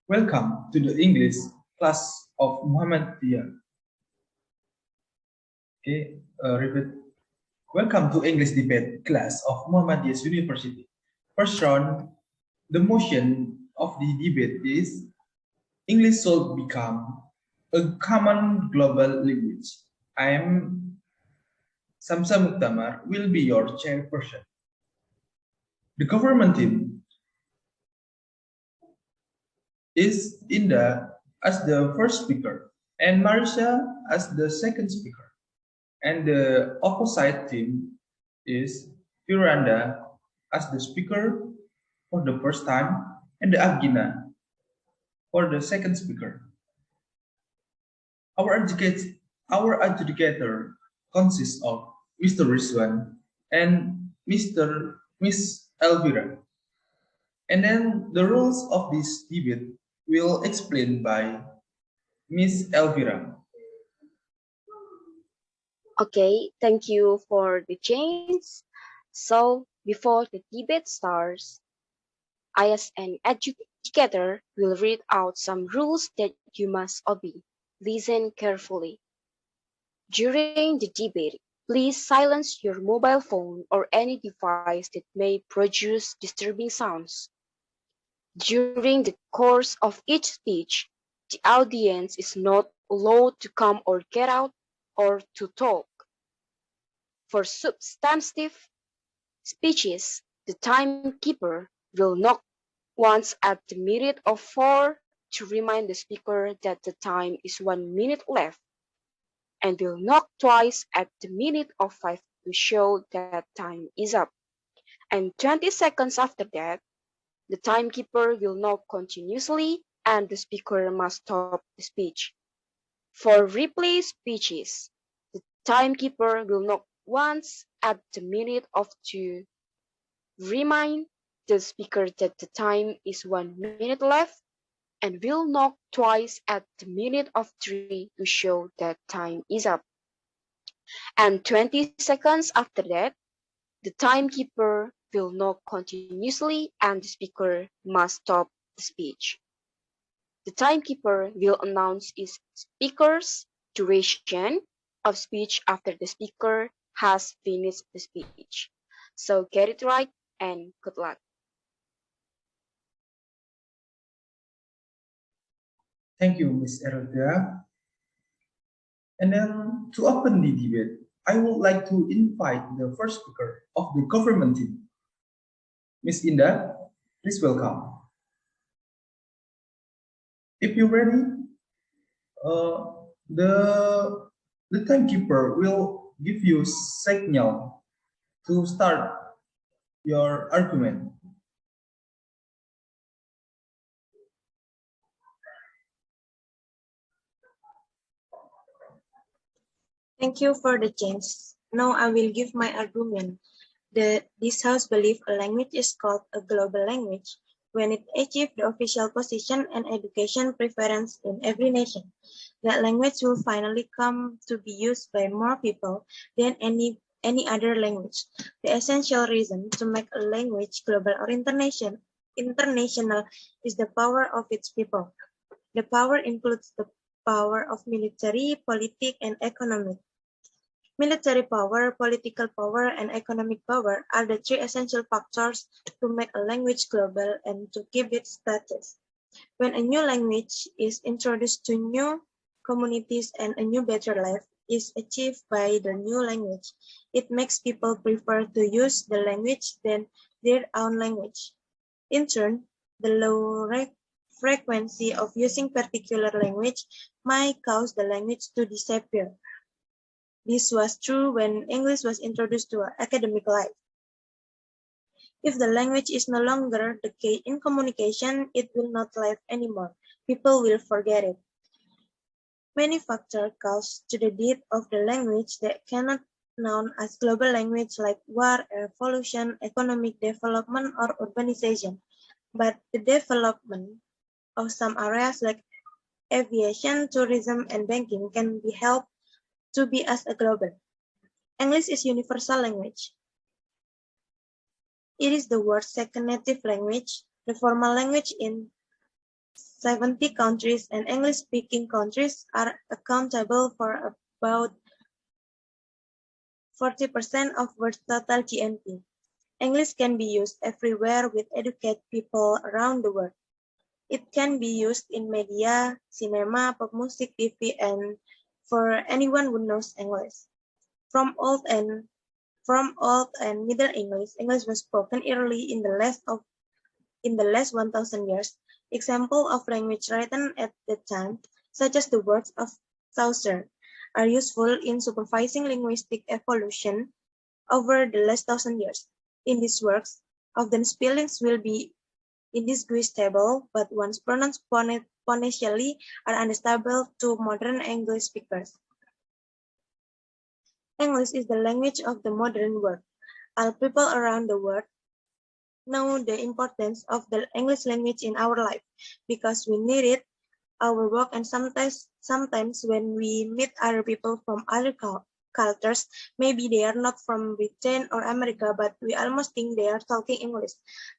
Welcome to the English class of Muhammadiyah. Okay, repeat. Welcome to English debate class of Muhammadiyah University. First round, the motion of the debate is English should become a common global language. I am Syamsa Muktamar will be your chairperson. The government team is Indah as the first speaker and Marisa as the second speaker. And the opposite team is Firanda as the speaker for the first time and the Aghnia for the second speaker. Our adjudicator consists of Mr. Rizwan and Miss Elfira. And then the rules of this debate will explained by Miss Elfira. Okay, thank you for the change. So, before the debate starts, I as an educator will read out some rules that you must obey. Listen carefully. During the debate, please silence your mobile phone or any device that may produce disturbing sounds. During the course of each speech, the audience is not allowed to come or get out or to talk. For substantive speeches, the timekeeper will knock once at the minute of 4 to remind the speaker that the time is 1 minute left, and will knock twice at the minute of 5 to show that time is up. And 20 seconds after that, the timekeeper will knock continuously and the speaker must stop the speech. For replay speeches, the timekeeper will knock once at the minute of 2, remind the speaker that the time is 1 minute left, and will knock twice at the minute of 3 to show that time is up. And 20 seconds after that, the timekeeper will knock continuously and the speaker must stop the speech. The timekeeper will announce its speaker's duration of speech after the speaker has finished the speech. So get it right and good luck. Thank you, Ms. Elfira. And then to open the debate, I would like to invite the first speaker of the government team, Ms. Indah. Please welcome. If you're ready, the timekeeper will give you signal to start your argument. Thank you for the chance. Now I will give my argument. This House believes a language is called a global language when it achieves the official position and education preference in every nation. That language will finally come to be used by more people than any other language. The essential reason to make a language global or international is the power of its people. The power includes the power of military, political, and economic. Military power, political power, and economic power are the three essential factors to make a language global and to keep its status. When a new language is introduced to new communities and a new better life is achieved by the new language, it makes people prefer to use the language than their own language. In turn, the low frequency of using particular language might cause the language to disappear. This was true when English was introduced to academic life. If the language is no longer the key in communication, it will not live anymore. People will forget it. Many factors cause to the death of the language that cannot known as global language like war, revolution, economic development, or urbanization. But the development of some areas like aviation, tourism, and banking can be helped to be as a global. English is universal language. It is the world's second native language, the formal language in 70 countries and English-speaking countries are accountable for about 40% of world's total GNP. English can be used everywhere with educate people around the world. It can be used in media, cinema, pop music, TV, and for anyone who knows English. From Old and Middle English, English was spoken early in the last 1,000 years. Examples of language written at that time, such as the words of Chaucer, are useful in supervising linguistic evolution over the last 1,000 years. In these works, often spellings will be indistinguishable, but once pronounced phonetically are understandable to modern English speakers. English is the language of the modern world. All people around the world know the importance of the English language in our life because we need it, our work, and sometimes when we meet other people from other cultures, maybe they are not from Britain or America, but we almost think they are talking English.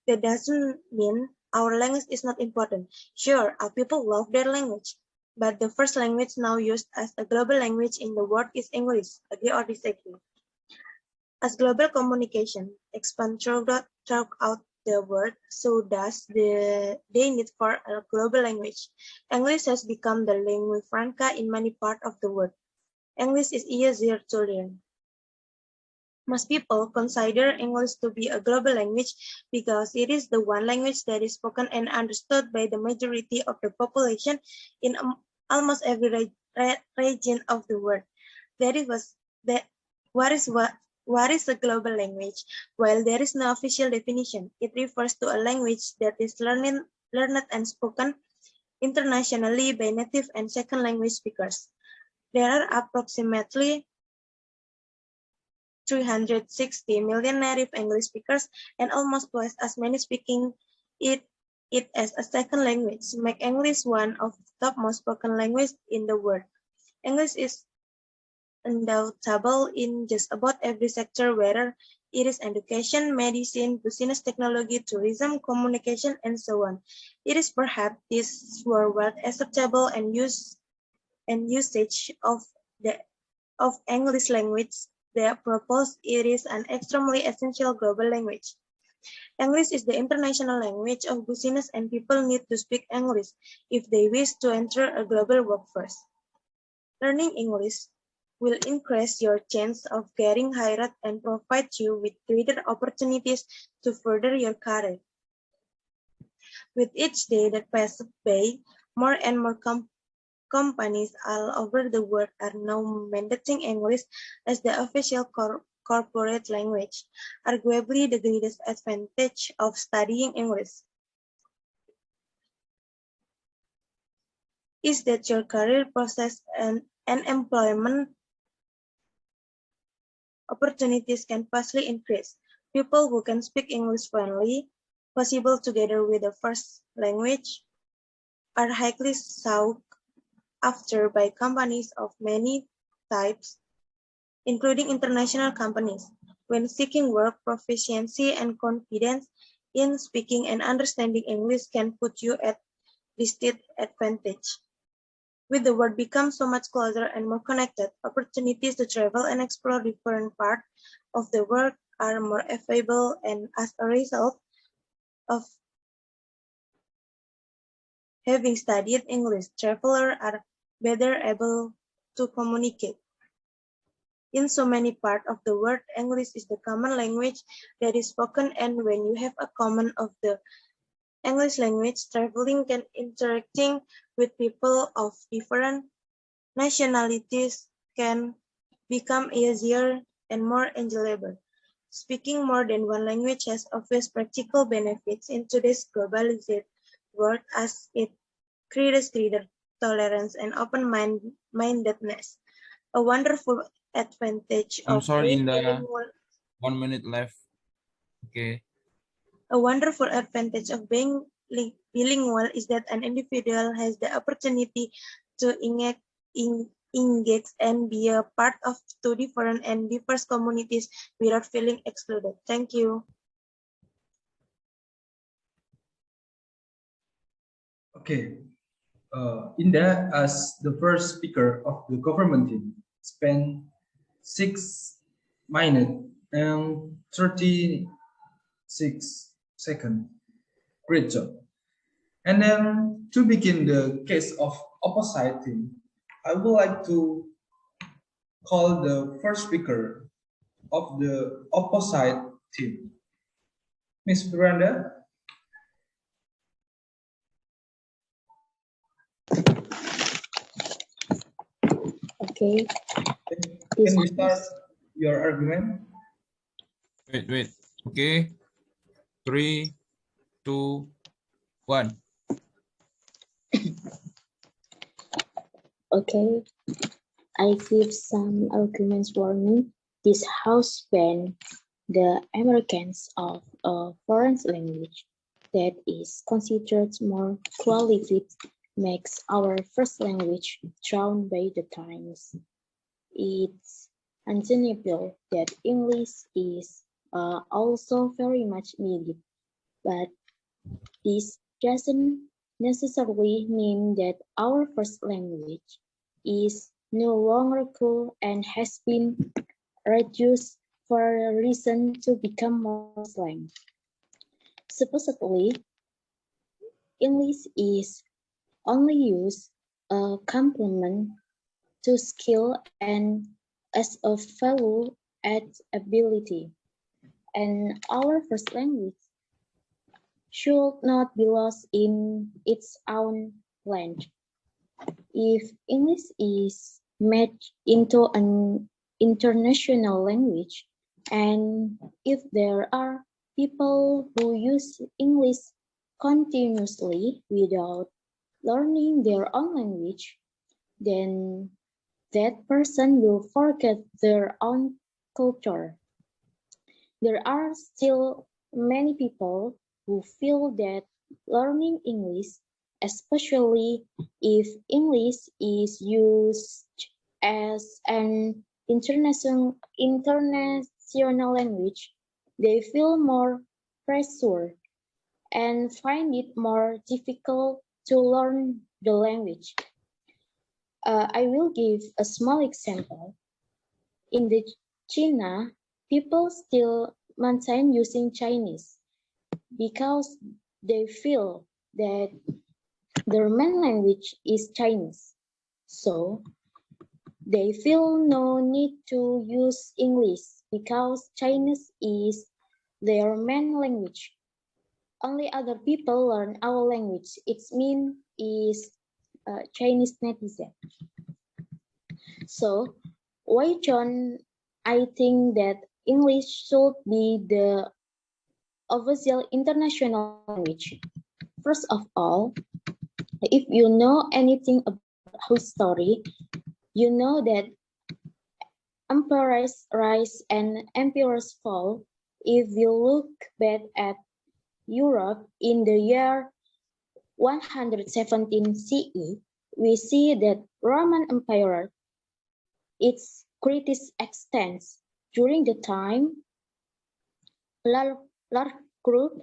That doesn't mean our language is not important. Sure, our people love their language, but the first language now used as a global language in the world is English. Agree or disagree? As global communication expands throughout the world, so does the need for a global language. English has become the lingua franca in many parts of the world. English is easier to learn. Most people consider English to be a global language because it is the one language that is spoken and understood by the majority of the population in almost every region of the world. What is a global language? While there is no official definition, it refers to a language that is learned and spoken internationally by native and second language speakers. There are approximately 360 million native English speakers and almost twice as many speaking it as a second language, make English one of the top most spoken languages in the world. English is undoubtable in just about every sector, whether it is education, medicine, business, technology, tourism, communication, and so on. It is perhaps this worldwide acceptable and usage of English language that propose it is an extremely essential global language. English is the international language of business and people need to speak English if they wish to enter a global workforce. Learning English will increase your chance of getting hired and provide you with greater opportunities to further your career. With each day that passes by, more and more companies all over the world are now mandating English as the official corporate language. Arguably, the greatest advantage of studying English is that your career process and employment opportunities can vastly increase. People who can speak English fluently, possible together with a first language, are highly sought after by companies of many types, including international companies. When seeking work, proficiency and confidence in speaking and understanding English can put you at distinct advantage. With the world become so much closer and more connected, opportunities to travel and explore different parts of the world are more available, and as a result of having studied English, travelers are better able to communicate. In so many parts of the world, English is the common language that is spoken, and when you have a common of the English language, traveling and interacting with people of different nationalities can become easier and more enjoyable. Speaking more than one language has obvious practical benefits in today's globalized world as it creates greater tolerance and open-mindedness. A wonderful advantage I'm of sorry, being Indah. bilingual. 1 minute left. Okay. A wonderful advantage of being bilingual is that an individual has the opportunity to engage and be a part of two different and diverse communities without feeling excluded. Thank you. Okay. Indah, as the first speaker of the government team, spent 6 minutes and 36 seconds. Great job. And then to begin the case of opposite team, I would like to call the first speaker of the opposite team, Miss Firanda. Okay. Can you start your argument? Wait. Okay. 3, 2, 1. Okay. I give some arguments for me. This house banned the Americans of a foreign language that is considered more qualified makes our first language drowned by the times. It's undeniable that English is also very much needed, but this doesn't necessarily mean that our first language is no longer cool and has been reduced for a reason to become more slang. Supposedly, English is only used a complement to skill and as a value add ability, and our first language should not be lost in its own land. If English is made into an international language, and if there are people who use English continuously without learning their own language, then that person will forget their own culture. There are still many people who feel that learning English, especially if English is used as an international language, they feel more pressure and find it more difficult to learn the language. I will give a small example. In the China, people still maintain using Chinese because they feel that their main language is Chinese. So they feel no need to use English because Chinese is their main language. Only other people learn our language. Its mean is Chinese netizen. So why don't I think that English should be the official international language? First of all, if you know anything about history, you know that emperors rise and emperors fall. If you look back at Europe in the year 117 CE, we see that Roman Empire its greatest extent. During the time, large group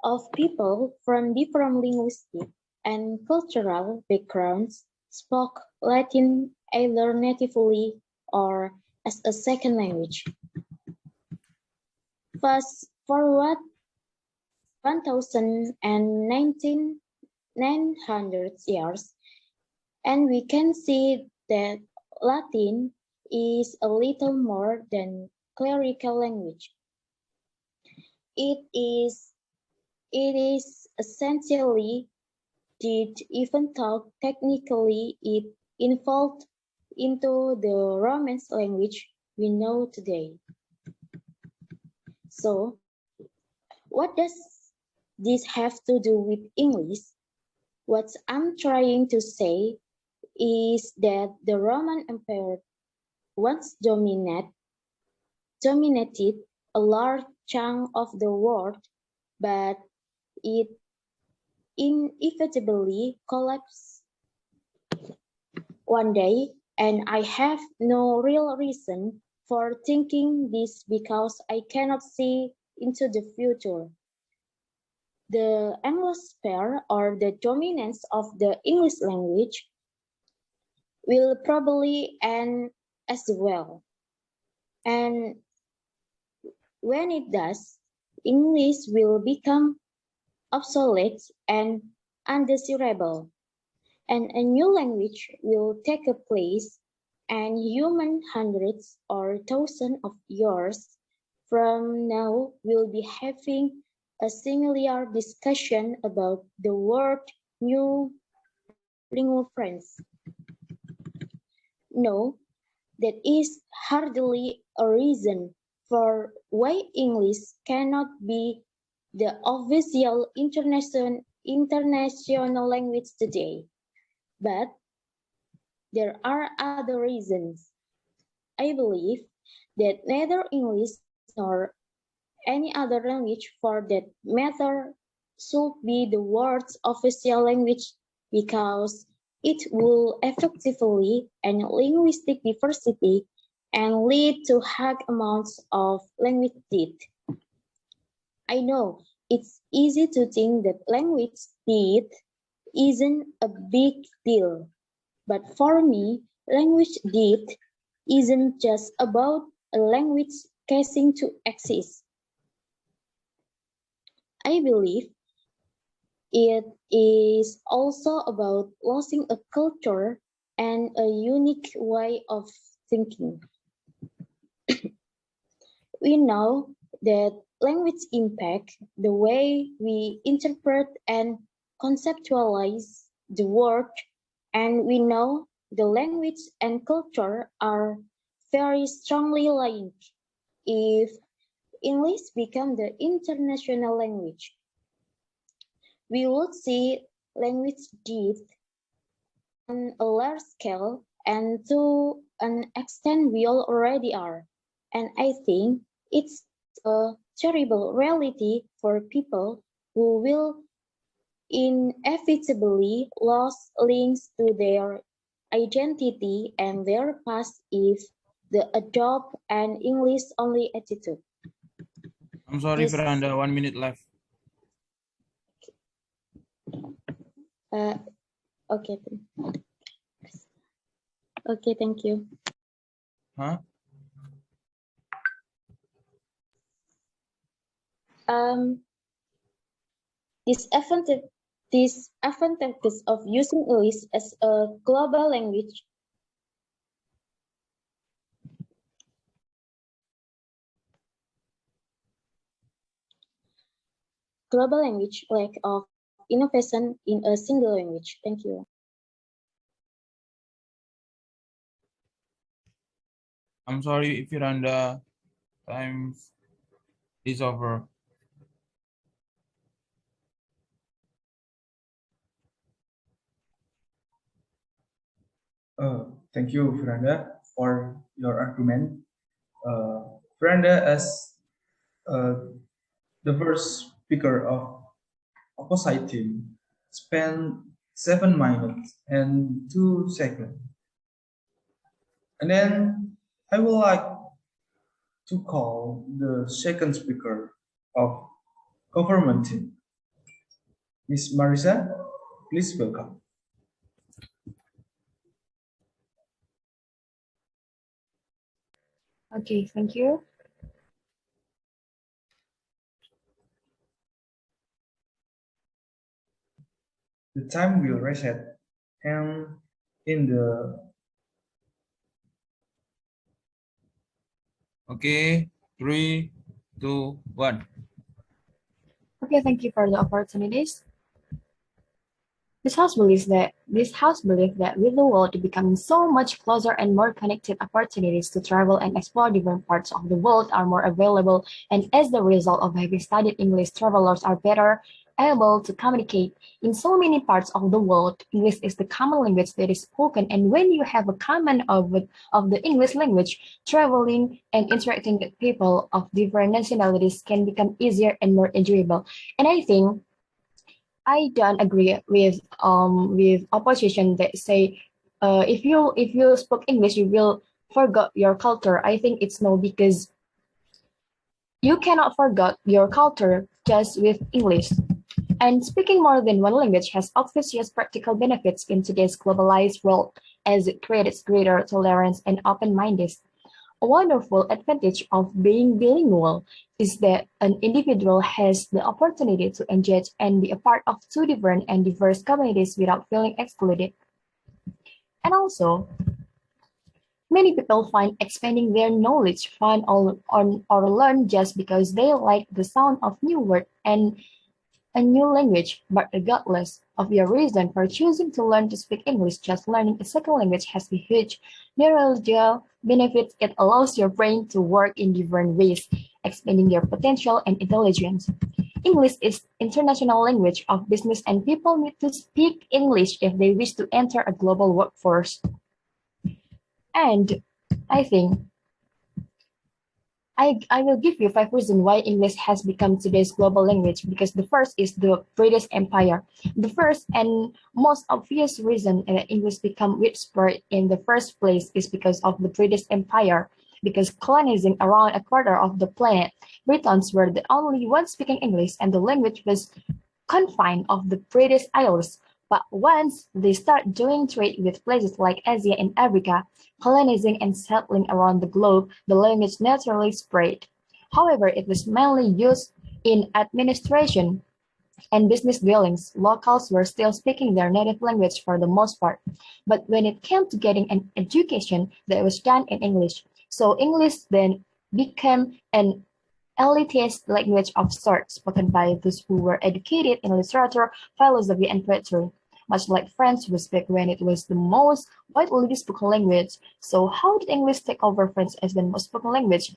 of people from different linguistic and cultural backgrounds spoke Latin either natively or as a second language. Fast forward 1,900 years, and we can see that Latin is a little more than clerical language. It is essentially, did even though technically it evolved into the Romance language we know today. So, what does this have to do with English? What I'm trying to say is that the Roman Empire once dominated a large chunk of the world, but it inevitably collapsed one day, and I have no real reason for thinking this because I cannot see into the future. the Anglosphere or the dominance of the English language will probably end as well. And when it does, English will become obsolete and undesirable, and a new language will take a place, and human hundreds or thousands of years from now will be having a similar discussion about the word new bilingual friends. No, that is hardly a reason for why English cannot be the official international language today. But there are other reasons. I believe that neither English nor any other language for that matter should be the world's official language because it will effectively end linguistic diversity and lead to high amounts of language death. I know it's easy to think that language death isn't a big deal, but for me, language death isn't just about a language ceasing to exist. I believe it is also about losing a culture and a unique way of thinking. We know that language impacts the way we interpret and conceptualize the world, and we know the language and culture are very strongly linked. If English becomes the international language, we would see language death on a large scale, and to an extent we already are. And I think it's a terrible reality for people who will inevitably lose links to their identity and their past if they adopt an English-only attitude. I'm sorry, Yes. Firanda, 1 minute left. Okay. Okay, thank you. Huh? Disadvantages of using English as a global language lack of innovation in a single language. Thank you. I'm sorry, Firanda. Time is over. Thank you, Firanda, for your argument. Firanda, as the first speaker of opposite team, spent 7 minutes and 2 seconds. And then I would like to call the second speaker of government team, Ms. Marisa. Please welcome. Okay, thank you. The time will reset, and in the Okay, 3, 2, 1. Okay, thank you for the opportunities. This house believes that with the world becoming so much closer and more connected, opportunities to travel and explore different parts of the world are more available, and as the result of having studied English, travelers are better able to communicate. In so many parts of the world, English is the common language that is spoken, and when you have a common of the English language, traveling and interacting with people of different nationalities can become easier and more enjoyable. And I think I don't agree with opposition that say if you spoke English you will forget your culture. I think it's no, because you cannot forget your culture just with English. And speaking more than one language has obvious practical benefits in today's globalized world, as it creates greater tolerance and open-mindedness. A wonderful advantage of being bilingual is that an individual has the opportunity to engage and be a part of two different and diverse communities without feeling excluded. And also, many people find expanding their knowledge fun or learn just because they like the sound of new word and a new language, but regardless of your reason for choosing to learn to speak English, just learning a second language has a huge neurological benefits. It allows your brain to work in different ways, expanding your potential and intelligence. English is international language of business and people need to speak English if they wish to enter a global workforce. And I think I will give you 5 reasons why English has become today's global language, because the first is the British Empire. The first and most obvious reason that English became widespread in the first place is because of the British Empire. Because colonizing around a quarter of the planet, Britons were the only ones speaking English and the language was confined of the British Isles. But once they start doing trade with places like Asia and Africa, colonizing and settling around the globe, the language naturally spread. However, it was mainly used in administration and business dealings. Locals were still speaking their native language for the most part. But when it came to getting an education, that was done in English. So English then became an elitist language of sorts, spoken by those who were educated in literature, philosophy, and poetry, much like French was back when it was the most widely spoken language. So how did English take over French as the most spoken language?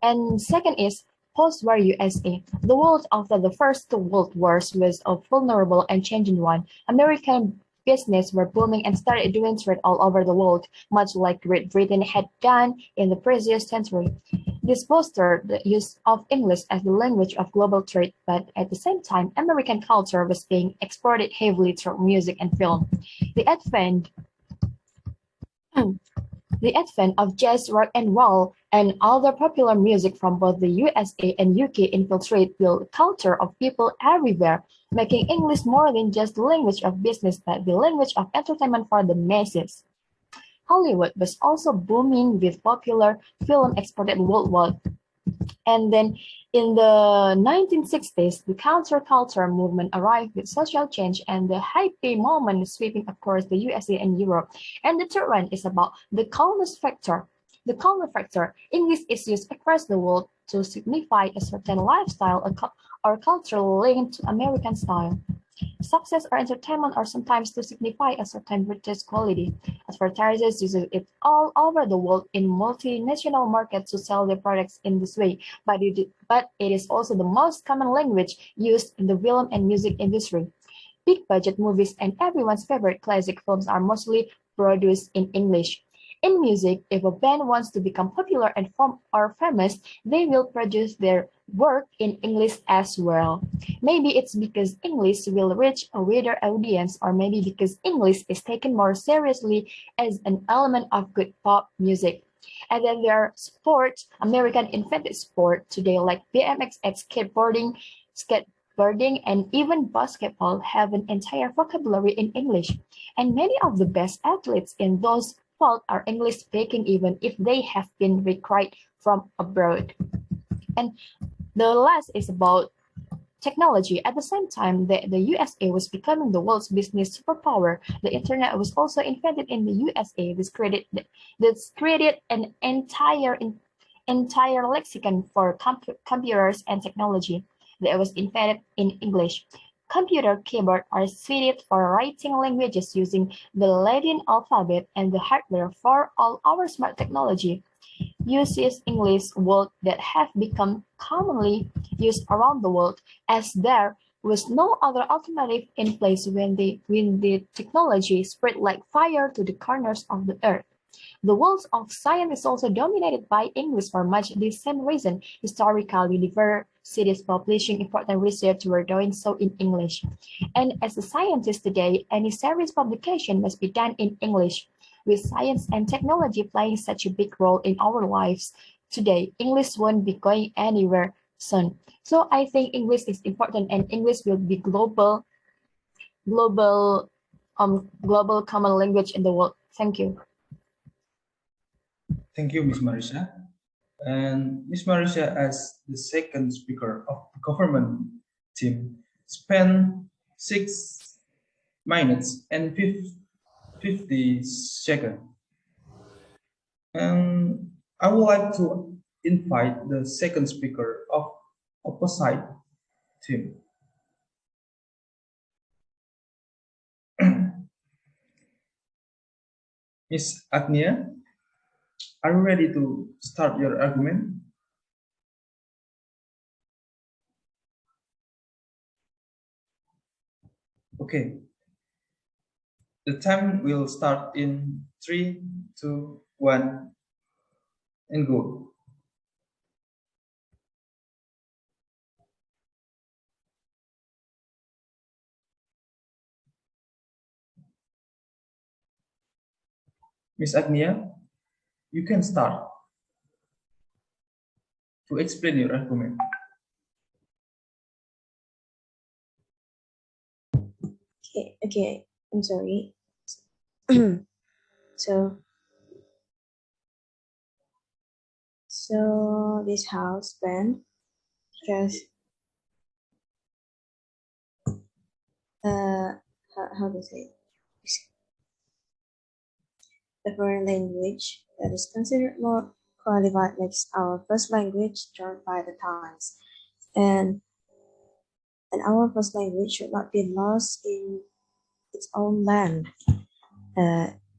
And second is post-war USA. The world after the first two world wars was a vulnerable and changing one. American business were booming and started doing trade all over the world, much like Great Britain had done in the previous century. This fostered the use of English as the language of global trade, but at the same time, American culture was being exported heavily through music and film. The advent of jazz, rock and roll, and other popular music from both the USA and UK infiltrate the culture of people everywhere, making English more than just the language of business, but the language of entertainment for the masses. Hollywood was also booming with popular film exported worldwide. And then in the 1960s, the counterculture movement arrived with social change and the hippie movement sweeping across the USA and Europe. And the third one is about the calmness factor. The calmness factor, English is used across the world to signify a certain lifestyle or cultural link to American style. Success or entertainment are sometimes to signify a certain British quality. Advertisers use it all over the world in multinational markets to sell their products in this way, but it is also the most common language used in the film and music industry. Big budget movies and everyone's favorite classic films are mostly produced in English. In music, if a band wants to become popular and famous, they will produce their work in English as well. Maybe it's because English will reach a wider audience, or maybe because English is taken more seriously as an element of good pop music. And then there are sports. American invented sport today like BMX and skateboarding, and even basketball have an entire vocabulary in English. And many of the best athletes in those fields are English speaking even if they have been recruited from abroad. And the last is about technology. At the same time that the USA was becoming the world's business superpower, the internet was also invented in the USA. This created an entire lexicon for computers and technology that was invented in English. Computer keyboards are suited for writing languages using the Latin alphabet, and the hardware for all our smart technology uses English words that have become commonly used around the world, as there was no other alternative in place when the technology spread like fire to the corners of the earth. The world of science is also dominated by English for much the same reason. Historical universities publishing important research were doing so in English. And as a scientist today, any serious publication must be done in English. With science and technology playing such a big role in our lives today, English won't be going anywhere soon. So I think English is important, and English will be global common language in the world. Thank you. Thank you, Ms. Marisa. And Ms. Marisa, as the second speaker of the government team, spent 6 minutes and 50 seconds. And I would like to invite the second speaker of opposite team. Ms. Aghnia, are you ready to start your argument? Okay. The time will start in 3, 2, 1, and go. Ms. Aghnia, you can start to explain your argument. Okay, I'm sorry. So this house band because how to say the foreign language that is considered more qualified makes our first language turned by the times, and our first language should not be lost in its own land.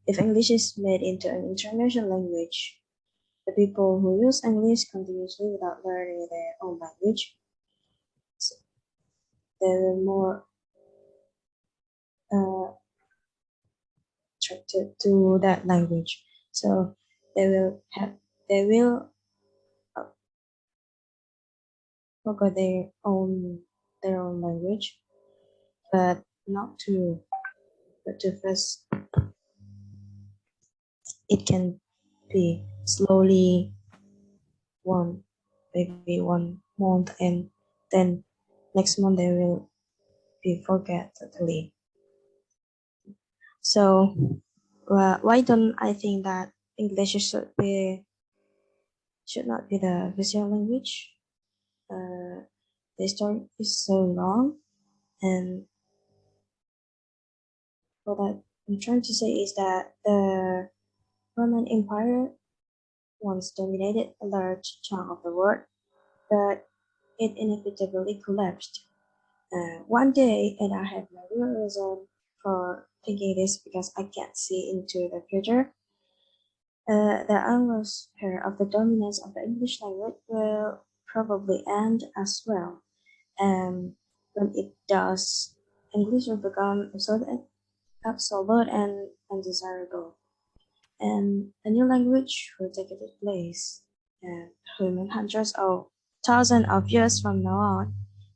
If English is made into an international language, the people who use English continuously without learning their own language, they will more attracted to that language. So they will forget their own language, but to first it can be slowly maybe 1 month, and then next month they will be forget totally. So why don't I think that English should not be the official language? The story is so long, and what I'm trying to say is that the Roman Empire once dominated a large chunk of the world, but it inevitably collapsed. One day, and I have no real reason for thinking this because I can't see into the future, the atmosphere of the dominance of the English language will probably end as well. And when it does, English will become absolute and undesirable, and a new language will take its place. And human hundreds of thousands of years from now on,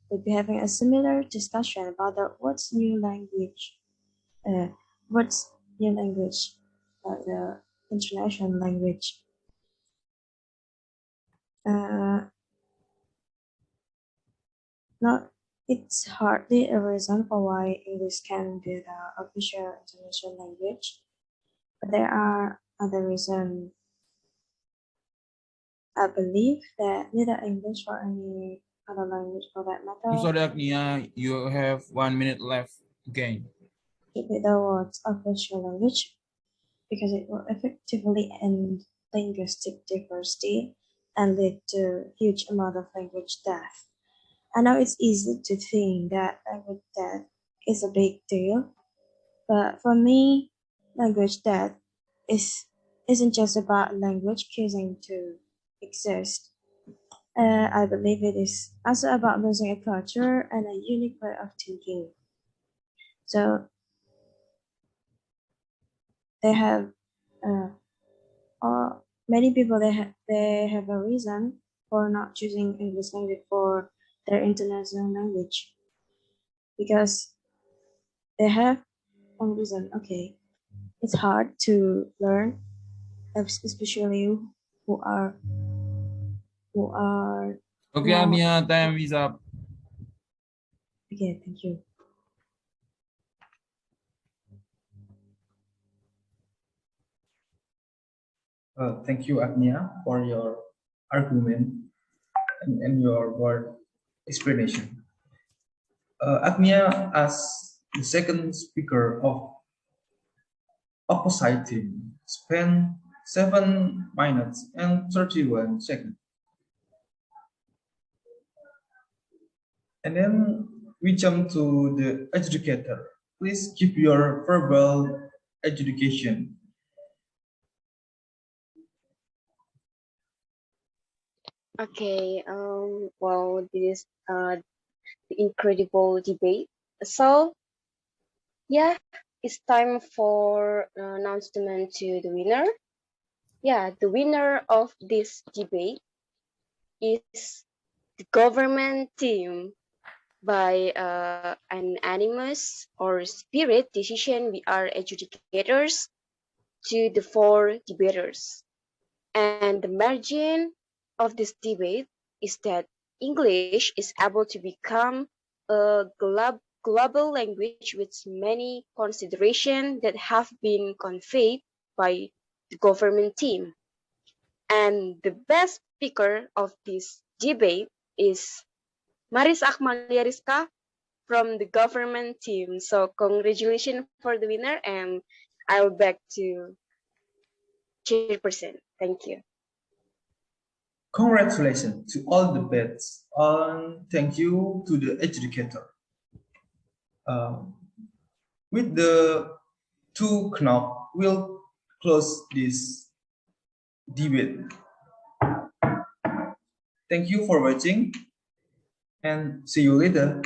we'll be having a similar discussion about what's new language, what's new language, the international language. Not, it's hardly a reason for why English can be the official international language, but there are other reasons. I believe that neither English or any other language for that matter I'm sorry, Aghnia, you have 1 minute left again. should be the world's official language, because it will effectively end linguistic diversity and lead to huge amount of language death. I know it's easy to think that language death is a big deal, but for me, language death isn't just about language ceasing to exist. I believe it is also about losing a culture and a unique way of thinking. So they have, or many people they have a reason for not choosing English language for their international language, because they have one reason. Okay, it's hard to learn, especially who are Okay, No. Aghnia, time is up. Okay, thank you. Thank you, Aghnia, for your argument and your word explanation. Aghnia, as the second speaker of opposite team, spent 7 minutes and 31 seconds. And then we jump to the adjudicator. Please keep your verbal adjudication. Okay, well, this is the incredible debate. So, yeah, it's time for announcement to the winner. Yeah, the winner of this debate is the government team by an animus or spirit decision. We are adjudicators to the 4 debaters. And the margin of this debate is that English is able to become a global language with many considerations that have been conveyed by the government team. And the best speaker of this debate is Marisa Aqmalia from the government team. So congratulations for the winner, and I'll back to chairperson. Thank you. Congratulations to all the bets, and thank you to the adjudicator. With the 2 knop, we'll close this debate. Thank you for watching, and see you later.